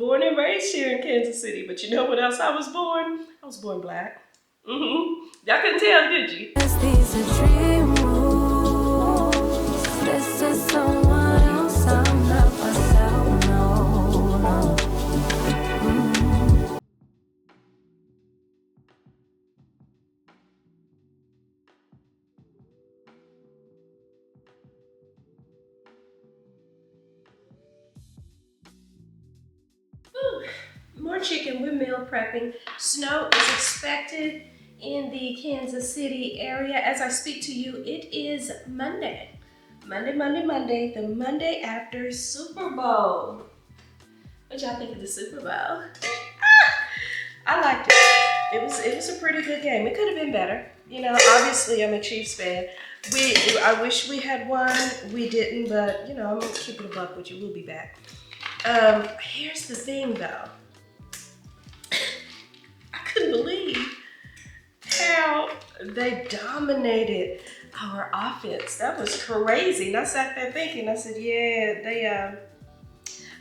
Born and raised here in Kansas City, but you know what else I was born? I was born black. Y'all couldn't tell, did you? These are dream rules. This is someone else. I'm not myself. No, no. More chicken. We're meal prepping. Snow is expected in the Kansas City area. As I speak to you, it is Monday. Monday, the Monday after Super Bowl. What y'all think of the Super Bowl? I liked it. It was a pretty good game. It could have been better. You know, obviously I'm a Chiefs fan. I wish we had won. We didn't, but you know, I'm gonna keep it a buck with you. We'll be back. Here's the thing though. I couldn't believe how they dominated our offense. That was crazy. And I sat there thinking, I said, yeah,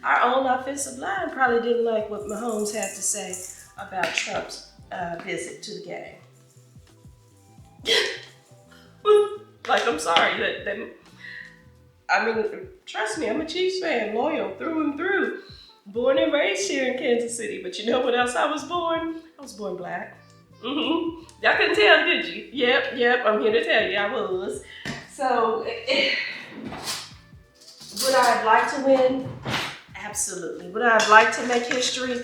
our own offensive line probably didn't like what Mahomes had to say about Trump's visit to the game. Like, I'm sorry. I mean, trust me, I'm a Chiefs fan, loyal through and through. Born and raised here in Kansas City, but you know what else I was born? I was born black. Y'all couldn't tell, did you? Yep, I'm here to tell you I was. So, would I have liked to win? Absolutely. Would I have liked to make history?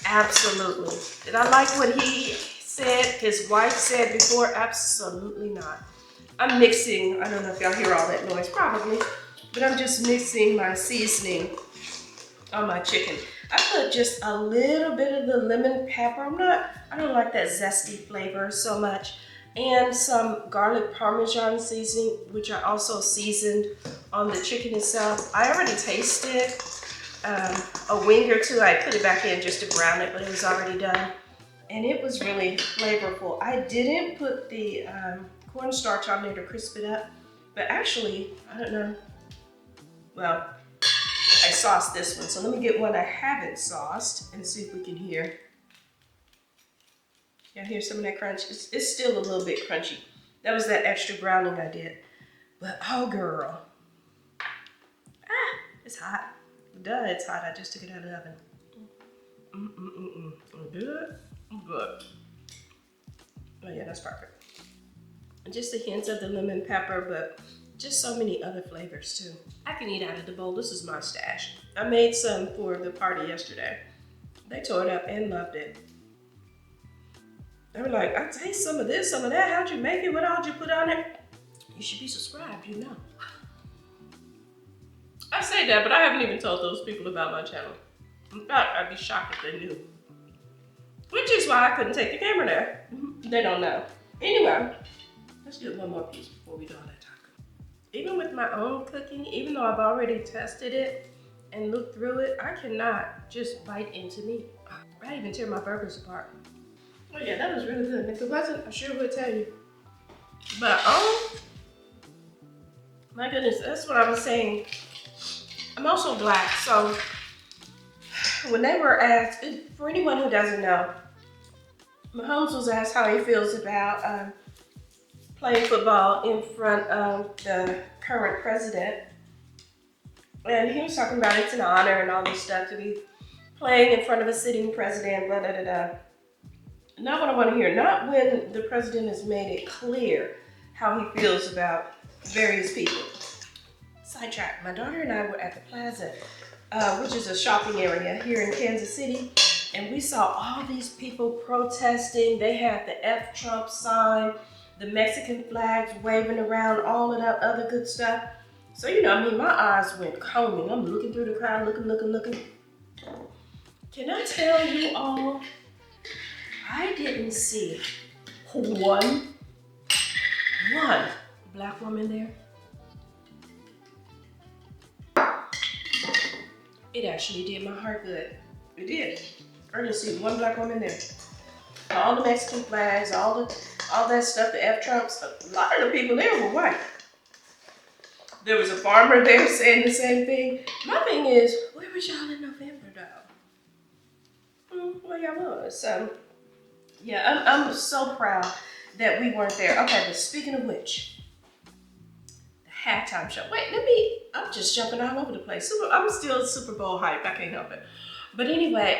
Absolutely. Did I like what he said, his wife said before? Absolutely not. I'm mixing, I don't know if y'all hear all that noise, probably, but I'm just mixing my seasoning on my chicken. I put just a little bit of the lemon pepper. I don't like that zesty flavor so much. And some garlic parmesan seasoning, which I also seasoned on the chicken itself. I already tasted a wing or two. I put it back in just to brown it, but it was already done. And it was really flavorful. I didn't put the cornstarch on there to crisp it up, but actually, I don't know. Well, I sauced this one, so let me get one I haven't sauced and see if we can hear. Y'all hear some of that crunch? It's still a little bit crunchy. That was that extra browning I did. But oh girl. It's hot. Duh, it's hot. I just took it out of the oven. Good? Good. Oh yeah, that's perfect. Just a hint of the lemon pepper, but just so many other flavors too. I can eat out of the bowl. This is my stash. I made some for the party yesterday. They tore it up and loved it. They were like, I taste some of this, some of that. How'd you make it? What all did you put on it? You should be subscribed, you know. I say that, but I haven't even told those people about my channel. In fact, I'd be shocked if they knew. Which is why I couldn't take the camera there. They don't know. Anyway, let's do one more piece before we do all that talking. Even with my own cooking, even though I've already tested it and looked through it, I cannot just bite into meat. I even tear my burgers apart. Oh yeah, that was really good. And if it wasn't, I sure would tell you. But my goodness, that's what I was saying. I'm also black, so when they were asked, for anyone who doesn't know, Mahomes was asked how he feels about playing football in front of the current president. And he was talking about it's an honor and all this stuff to be playing in front of a sitting president, blah, blah, blah, blah. Not what I want to hear. Not when the president has made it clear how he feels about various people. Sidetrack. My daughter and I were at the Plaza, which is a shopping area here in Kansas City, and we saw all these people protesting. They had the F Trump sign, the Mexican flags waving around, all of that other good stuff. So, you know, I mean, my eyes went combing. I'm looking through the crowd, looking. Can I tell you all, I didn't see one black woman there. It actually did my heart good. It did. I didn't see one black woman there. All the Mexican flags, all that stuff, the F Trumps, a lot of the people there were white. There was a farmer there saying the same thing. My thing is, where was y'all in November though? really I was. So yeah, I'm so proud that we weren't there. Okay, but speaking of which, the halftime show. Wait, I'm just jumping all over the place. I'm still Super Bowl hype. I can't help it. But anyway,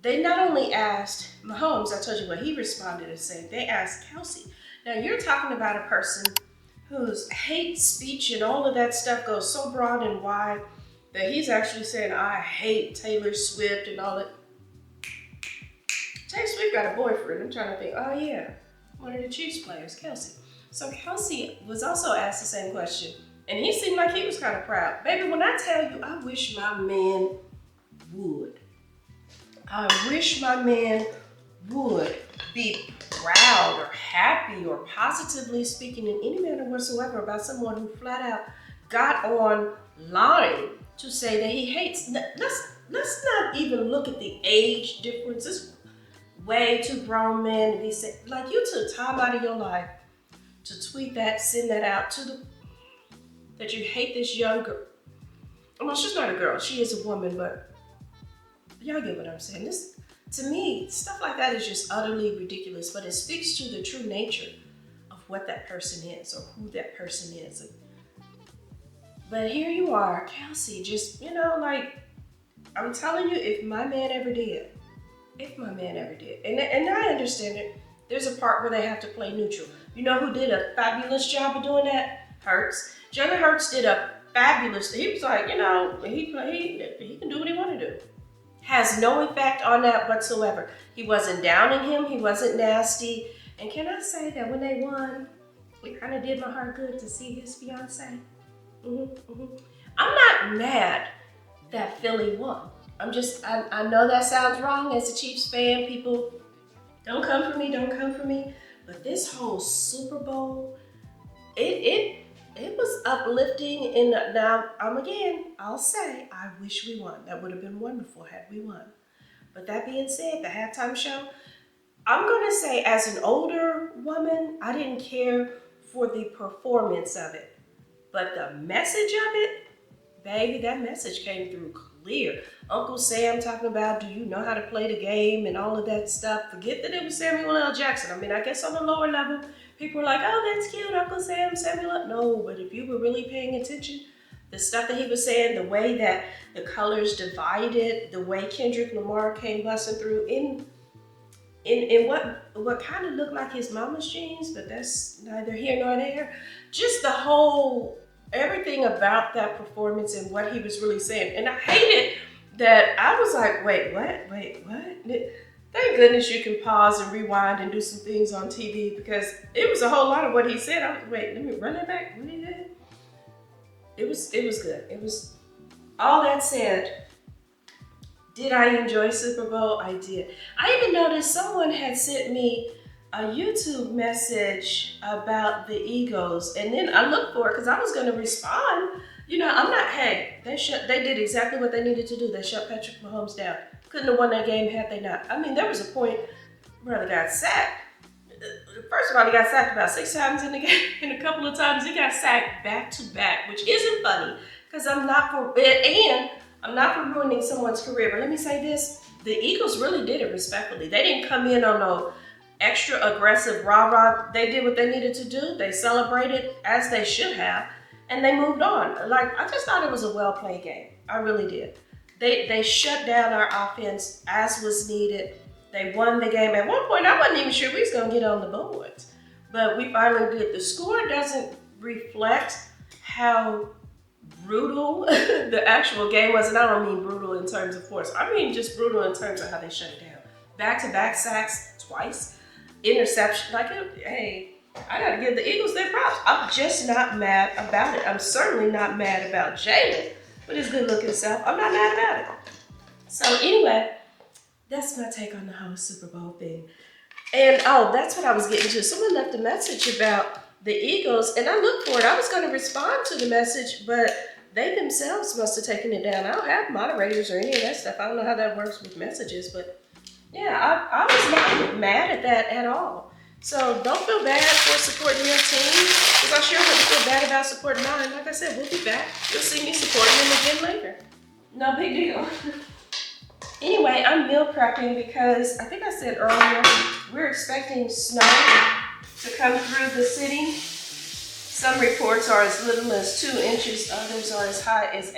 they not only asked Mahomes, I told you what he responded and said, they asked Kelsey. Now you're talking about a person whose hate speech and all of that stuff goes so broad and wide that he's actually saying, I hate Taylor Swift and all that. Taylor Swift got a boyfriend. I'm trying to think, oh yeah, one of the Chiefs players, Kelsey. So Kelsey was also asked the same question, and he seemed like he was kind of proud. Baby, when I tell you, I wish my man would. I wish my man would be proud or happy or positively speaking in any manner whatsoever about someone who flat out got online to say that he hates. Let's not even look at the age differences. Way too grown men to be saying, like, you took time out of your life to tweet that, send that out that you hate this young girl. Well, she's not a girl, she is a woman, but y'all get what I'm saying. This, to me, stuff like that is just utterly ridiculous, but it speaks to the true nature of what that person is or who that person is. But here you are, Kelsey, just, like, I'm telling you, if my man ever did, and I understand it, there's a part where they have to play neutral. You know who did a fabulous job of doing that? Hurts. Jalen Hurts did a fabulous, he was like, he can do what he want to do. Has no effect on that whatsoever. He wasn't downing him, he wasn't nasty. And can I say that when they won, it kind of did my heart good to see his fiance. I'm not mad that Philly won. I know that sounds wrong as a Chiefs fan. People, don't come for me. But this whole Super Bowl, it was uplifting. And now, I'll say, I wish we won. That would have been wonderful had we won. But that being said, the halftime show, I'm going to say as an older woman, I didn't care for the performance of it. But the message of it, baby, that message came through clear. Uncle Sam talking about, do you know how to play the game and all of that stuff. Forget that it was Samuel L. Jackson. I mean, I guess on the lower level, people were like, oh, that's cute, Uncle Sam, Samuel L. No, but if you were really paying attention, the stuff that he was saying, the way that the colors divided, the way Kendrick Lamar came busting through in what kind of looked like his mama's jeans, but that's neither here nor there. Just the whole, everything about that performance and what he was really saying. And I hated that I was like, wait, what? Thank goodness you can pause and rewind and do some things on TV, because it was a whole lot of what he said. I was, wait, let me run that back. What he did? It was good. It was, all that said, did I enjoy Super Bowl? I did. I even noticed someone had sent me a YouTube message about the Eagles, and then I looked for it because I was going to respond. I'm not, hey, they did exactly what they needed to do. They shut Patrick Mahomes down. Couldn't have won that game had they not. I mean, there was a point where they got sacked. First of all, he got sacked about 6 times in the game, and a couple of times he got sacked back to back, which isn't funny because I'm not for ruining someone's career. But let me say this, the Eagles really did it respectfully. They didn't come in on no extra aggressive rah-rah. They did what they needed to do. They celebrated as they should have, and they moved on. Like, I just thought it was a well-played game. I really did. They shut down our offense as was needed. They won the game. At one point, I wasn't even sure we was going to get on the boards, but we finally did. The score doesn't reflect how brutal the actual game was, and I don't mean brutal in terms of force. I mean just brutal in terms of how they shut it down. Back-to-back sacks twice, interception. Hey, I got to give the Eagles their props. I'm just not mad about it. I'm certainly not mad about Jalen with his good-looking self. I'm not mad about it. So anyway, that's my take on the whole Super Bowl thing. And that's what I was getting to. Someone left a message about the Eagles, and I looked for it. I was going to respond to the message, but they themselves must have taken it down. I don't have moderators or any of that stuff. I don't know how that works with messages, but yeah, I was not mad at that at all. So don't feel bad for supporting your team, because I sure wouldn't feel bad about supporting mine. Like I said, we'll be back. You'll see me supporting them again later. No big deal. Anyway, I'm meal prepping because I think I said earlier, we're expecting snow to come through the city. Some reports are as little as 2 inches, others are as high as 8.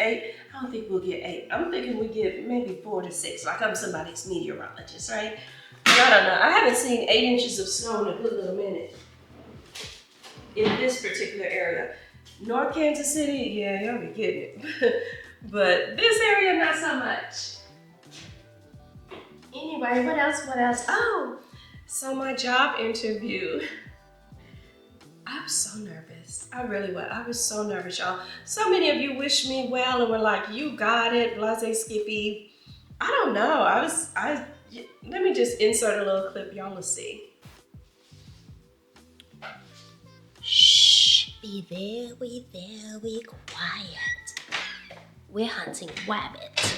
I don't think we'll get 8. I'm thinking we get maybe 4 to 6, like I'm somebody's meteorologist, right? But I don't know. I haven't seen 8 inches of snow in a good little minute in this particular area. North Kansas City, yeah, y'all be getting it. But this area, not so much. Anyway, what else? Oh, so my job interview. I was so nervous. I really was. I was so nervous, y'all. So many of you wished me well and were like, you got it, blase Skippy. I don't know. Let me just insert a little clip. Y'all will see. Shh, be very, very quiet. We're hunting rabbit.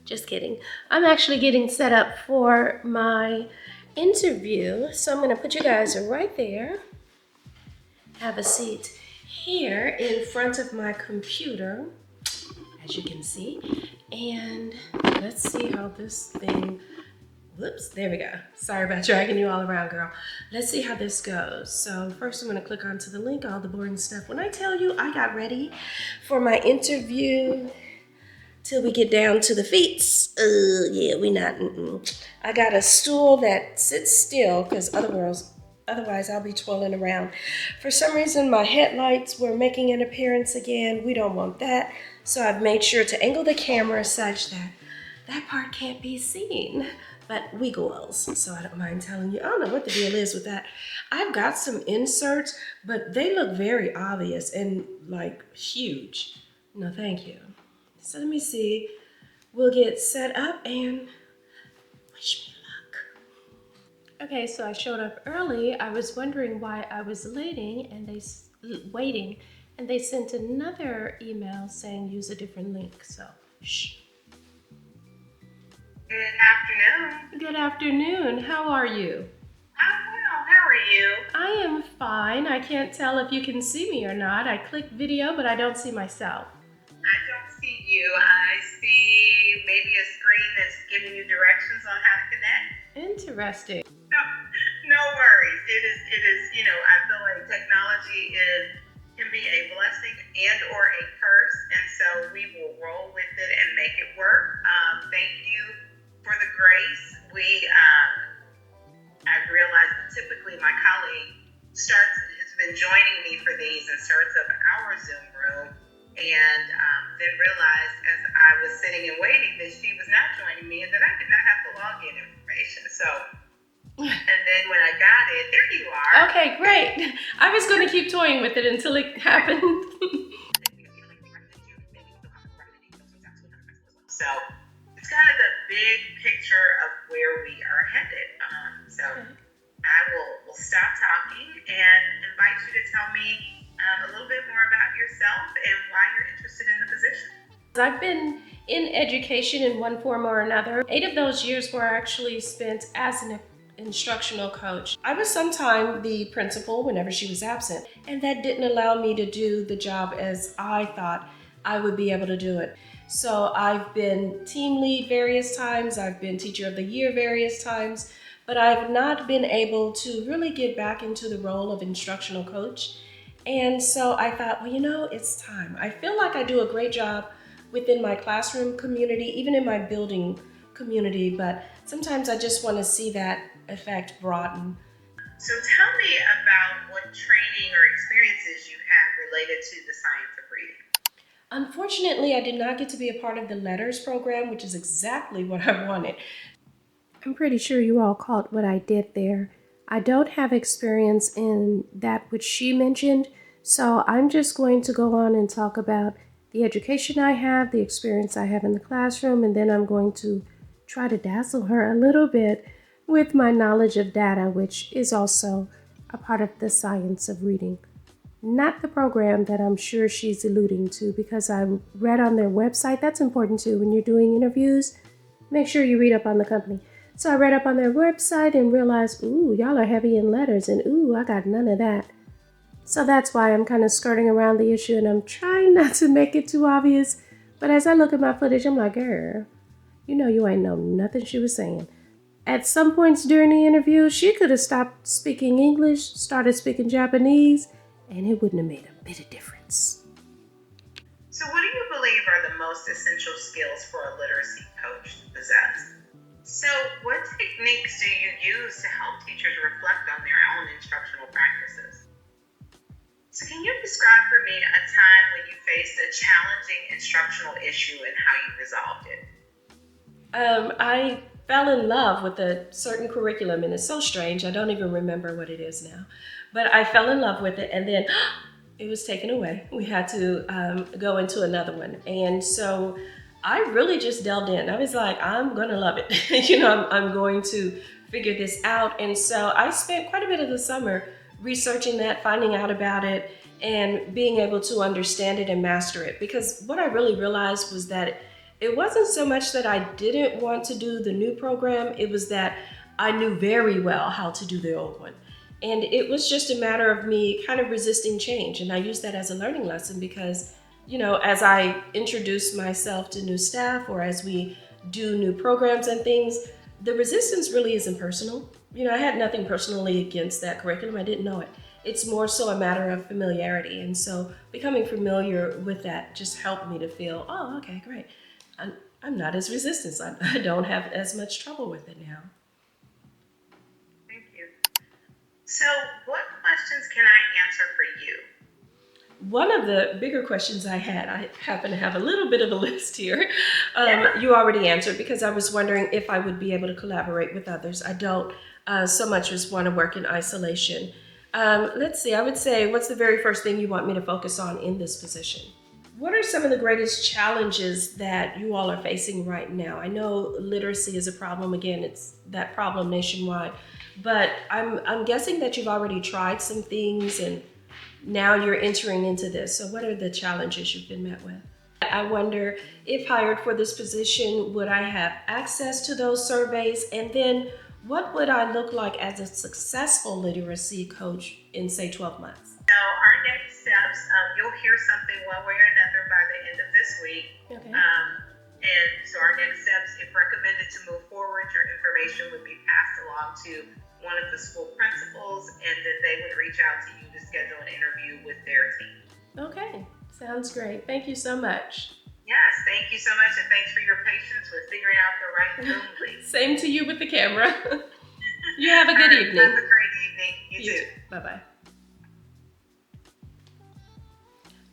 Just kidding. I'm actually getting set up for my interview. So I'm gonna put you guys right there. Have a seat here in front of my computer, as you can see. And let's see how this thing, whoops, there we go. Sorry about dragging you all around, girl. Let's see how this goes. So first I'm gonna click onto the link, all the boring stuff. When I tell you I got ready for my interview, till we get down to the feet. Yeah, we not, I got a stool that sits still, because otherwise I'll be twirling around. For some reason, my headlights were making an appearance again. We don't want that. So I've made sure to angle the camera such that that part can't be seen. But we girls, so I don't mind telling you. I don't know what the deal is with that. I've got some inserts, but they look very obvious and like huge. No, thank you. So let me see. We'll get set up and wish me luck. Okay, so I showed up early. I was wondering why I was waiting, and they sent another email saying use a different link. So, shh. Good afternoon. Good afternoon. How are you? I'm well. How are you? I am fine. I can't tell if you can see me or not. I clicked video, but I don't see myself. I don't see you. I see maybe a screen that's giving you directions on how to connect. Interesting. No worries. It is, I feel like technology can be a blessing and or a curse, and so we will roll with it and make it work. Thank you for the grace. I've realized that typically my colleague has been joining me for these and starts up our Zoom room, and then realized as I was sitting and waiting that she was not joining me and that I did not have the login information. So, and then when I got it, there you are. Okay, great. I was going to keep toying with it until it happened. So it's kind of the big picture of where we are headed. So I will stop talking and invite you to tell me a little bit more about yourself and why you're interested in the position. I've been in education in one form or another. 8 of those years were actually spent as an instructional coach. I was sometimes the principal whenever she was absent, and that didn't allow me to do the job as I thought I would be able to do it. So I've been team lead various times, I've been teacher of the year various times, but I've not been able to really get back into the role of instructional coach. And so I thought, well, it's time. I feel like I do a great job within my classroom community, even in my building community, but sometimes I just want to see that effect broaden. So tell me about what training or experiences you have related to the science of reading. Unfortunately, I did not get to be a part of the letters program, which is exactly what I wanted. I'm pretty sure you all caught what I did there. I don't have experience in that which she mentioned, so I'm just going to go on and talk about the education I have, the experience I have in the classroom, and then I'm going to try to dazzle her a little bit with my knowledge of data, which is also a part of the science of reading. Not the program that I'm sure she's alluding to, because I read on their website. That's important too. When you're doing interviews, make sure you read up on the company. So I read up on their website and realized, ooh, y'all are heavy in letters, and ooh, I got none of that. So that's why I'm kind of skirting around the issue, and I'm trying not to make it too obvious. But as I look at my footage, I'm like, girl, You know you ain't know nothing she was saying. At some points during the interview, she could have stopped speaking English, started speaking Japanese, and it wouldn't have made a bit of difference. So what do you believe are the most essential skills for a literacy coach to possess? So what techniques do you use to help teachers reflect on their own instructional practices? So can you describe for me a time when you faced a challenging instructional issue and how you resolved it? I fell in love with a certain curriculum, and it's so strange. I don't even remember what it is now. But I fell in love with it, and then it was taken away. We had to go into another one. And so I really just delved in. I was like, I'm gonna love it. I'm going to figure this out. And so I spent quite a bit of the summer researching that, finding out about it, and being able to understand it and master it. Because what I really realized was that it wasn't so much that I didn't want to do the new program, it was that I knew very well how to do the old one. And it was just a matter of me kind of resisting change. And I use that as a learning lesson because, as I introduce myself to new staff or as we do new programs and things, the resistance really isn't personal. I had nothing personally against that curriculum. I didn't know it. It's more so a matter of familiarity. And so becoming familiar with that just helped me to feel, oh, okay, great. I'm not as resistant. I don't have as much trouble with it now. Thank you. So what questions can I answer for you? One of the bigger questions I happen to have a little bit of a list here. You already answered because I was wondering if I would be able to collaborate with others. I don't so much as want to work in isolation. Let's see, I would say, what's the very first thing you want me to focus on in this position? What are some of the greatest challenges that you all are facing right now? I know literacy is a problem. Again, it's that problem nationwide. But I'm guessing that you've already tried some things and now you're entering into this. So what are the challenges you've been met with? I wonder if hired for this position, would I have access to those surveys? And then what would I look like as a successful literacy coach in, say, 12 months? So our next steps, you'll hear something one way or another by the end of this week. Okay. And so our next steps, if recommended to move forward, your information would be passed along to one of the school principals, and then they would reach out to you to schedule an interview with their team. Okay. Sounds great. Thank you so much. Yes, thank you so much, and thanks for your patience with figuring out the right Zoom link. Same to you with the camera. You have a good evening. Have a great evening. You too. Bye-bye.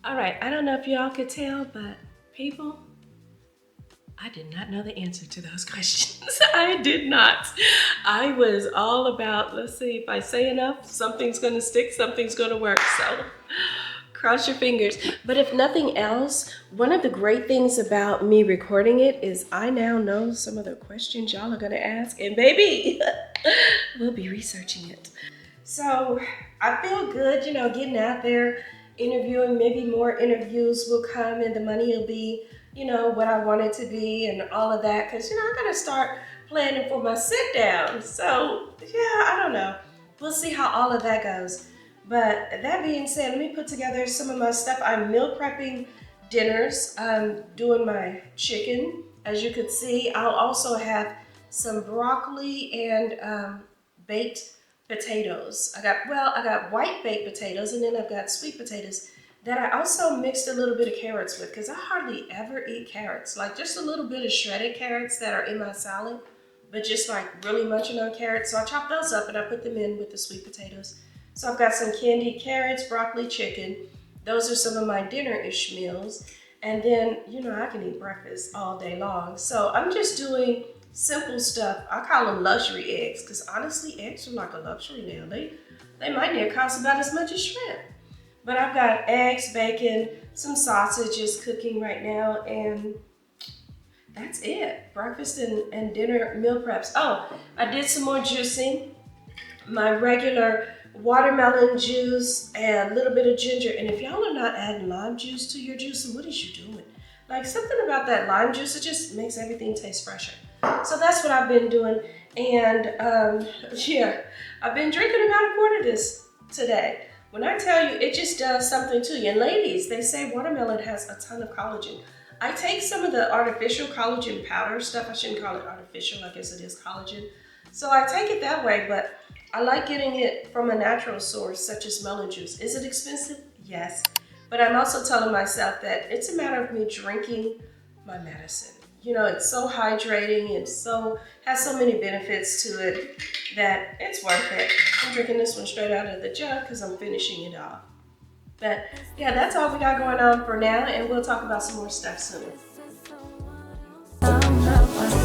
All right, I don't know if y'all could tell, but people, I did not know the answer to those questions. I did not. I was all about, let's see, if I say enough, something's gonna stick, something's gonna work, so cross your fingers. But if nothing else, one of the great things about me recording it is I now know some of the questions y'all are gonna ask, and baby, we'll be researching it. So I feel good, getting out there, interviewing. Maybe more interviews will come and the money will be, what I want it to be and all of that. Because, I gotta start planning for my sit down. So yeah, I don't know. We'll see how all of that goes. But that being said, let me put together some of my stuff. I'm meal prepping dinners. I'm doing my chicken. As you could see, I'll also have some broccoli and baked potatoes. I got white baked potatoes, and then I've got sweet potatoes that I also mixed a little bit of carrots with, because I hardly ever eat carrots. Like just a little bit of shredded carrots that are in my salad, but just like really munching on carrots. So I chop those up and I put them in with the sweet potatoes. So I've got some candied carrots, broccoli, chicken. Those are some of my dinner-ish meals. And then, I can eat breakfast all day long. So I'm just doing simple stuff. I call them luxury eggs, because honestly, eggs are like a luxury now. They might near cost about as much as shrimp. But I've got eggs, bacon, some sausages cooking right now, and that's it. Breakfast and dinner meal preps. Oh, I did some more juicing. My regular watermelon juice and a little bit of ginger. And if y'all are not adding lime juice to your juicing, what is you doing? Like something about that lime juice, it just makes everything taste fresher. So that's what I've been doing. And yeah, I've been drinking about a quart of this today. When I tell you, it just does something to you. And ladies, they say watermelon has a ton of collagen. I take some of the artificial collagen powder stuff. I shouldn't call it artificial, I guess it is collagen. So I take it that way, but I like getting it from a natural source such as melon juice. Is it expensive? Yes. But I'm also telling myself that it's a matter of me drinking my medicine. You know, it's so hydrating and has so many benefits to it that it's worth it. I'm drinking this one straight out of the jug because I'm finishing it off. But yeah, that's all we got going on for now, and we'll talk about some more stuff soon. Sound of a